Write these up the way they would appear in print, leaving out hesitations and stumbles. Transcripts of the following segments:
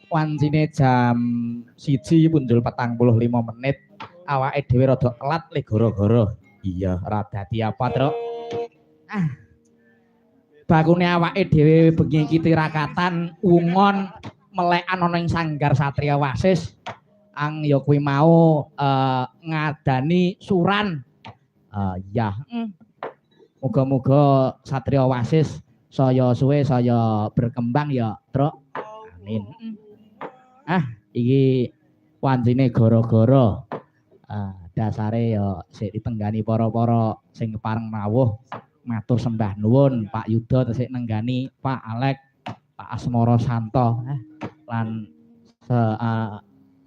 wancine jam 1:45 awake dhewe rada telat le gara-gara. Iya, ora dadi apa, Truk. Bakune awake dhewe bengi iki tirakatan ungon melekan ana ing sanggar Satria Wasis. Ya kuwi mau ngadani suran. Ya. Muga-muga Satria Wasis saya suwe saya berkembang ya, Truk. Amin. Iki wancine gara-gara dasare ya sik ditenggani para-para sing kepareng rawuh matur sembah nuwun Pak Yuda sik nenggani Pak Alek, Pak Asmara Santo lan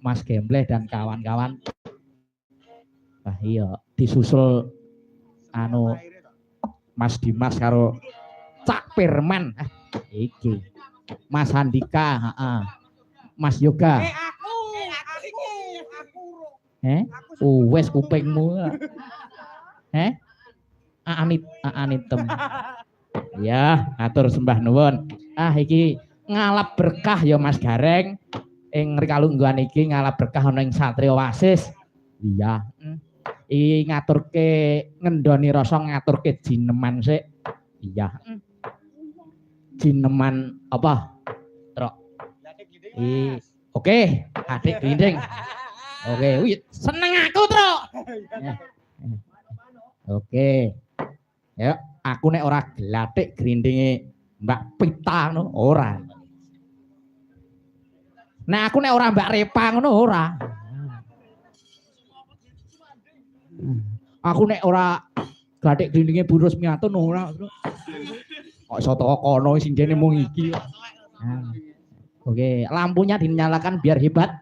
Mas Gembleh dan kawan-kawan. Iya disusul Mas Dimas karo Cak Firman iki Mas Handika, Mas Yoga. Wes kupingmu. Anitem. Ya, atur sembah nuwun. Iki ngalap berkah ya Mas Gareng. Ing rikalungguhan iki ngalap berkah ana ing Satria Wasis. Iya. Iki ngaturke ngendoni rasa ngaturke jineman sik. Iya. Jineman apa? Truk. Oke, adik glinding. Oke, wih, seneng aku, Truk. Oke. Ya, aku nek ora glathik grindinge Mbak Pita ngono ora. Nek aku nek ora Mbak Repa ngono ora. Aku nek ora glathik grindinge Bu Rusmiatun ora. Kok iso teko kono sing jene mung iki. Oke, lampunya dinyalakan biar hebat.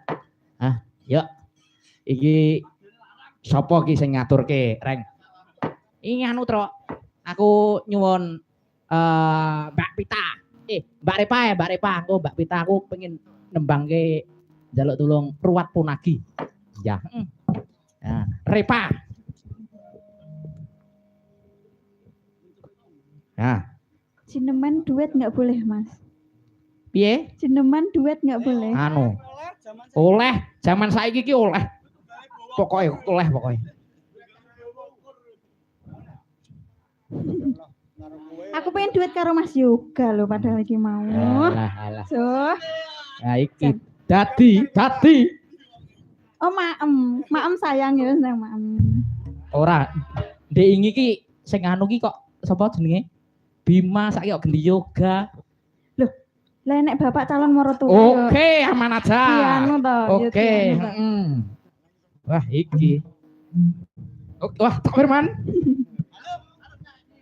Yuk. Iki sapa ki sing ngaturke, Reng? Iki anu, Truk. Aku nyuwun Mbak Pita. Mbak Repa ya, Mbak Repa. Aku Mbak Pita aku pengen nembangke njaluk tulung Ruwat Punagi. Ya. Repa. Cineman duet nggak boleh, Mas. Piye? Cineman duet nggak boleh. Oleh, zaman saiki ki oleh. Pokoknya oleh pokoknya. Aku pengen duet karo Mas Yoga loh padahal lagi mau. Alah. So. Ya iki dadi. Oh, maem sayang ya seneng maem. Ora. Ndek ingi ki sing anu ki kok sapa jenenge? Bima saiki kok gendi yoga. Loh, lah nek bapak calon marotua. Oke, aman aja. Anu to. Oke. Wah, iki. Wah, Cak Firman.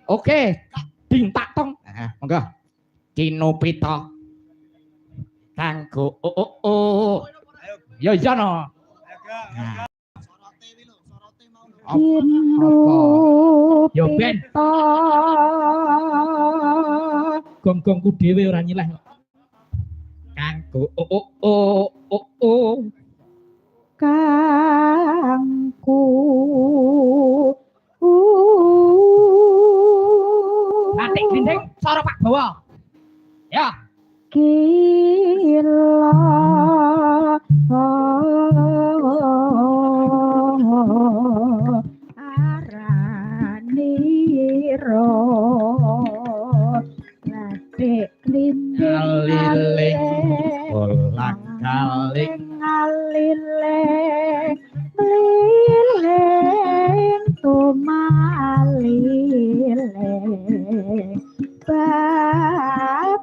Oke, ding tak tong. Monggo. Kino Pita. Kanggo Ya iya no. Kino Pita. Gong-gongku dhewe ora nyileh. Kanggo kangku batik glinding sora Pak Bawa. Ya. Gila araniro batik glinding bolak-balik ngalileng lileng tumalileng bapak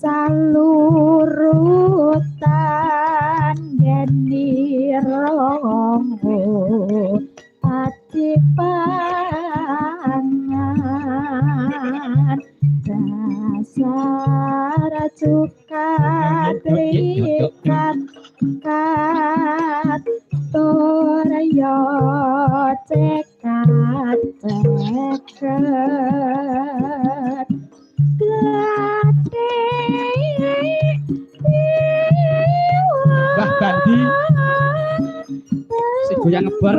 calurutan geni rongo ati pangan dasar cukat likat kat toryo cekat ceket Mbah Bandi si goyang ngebar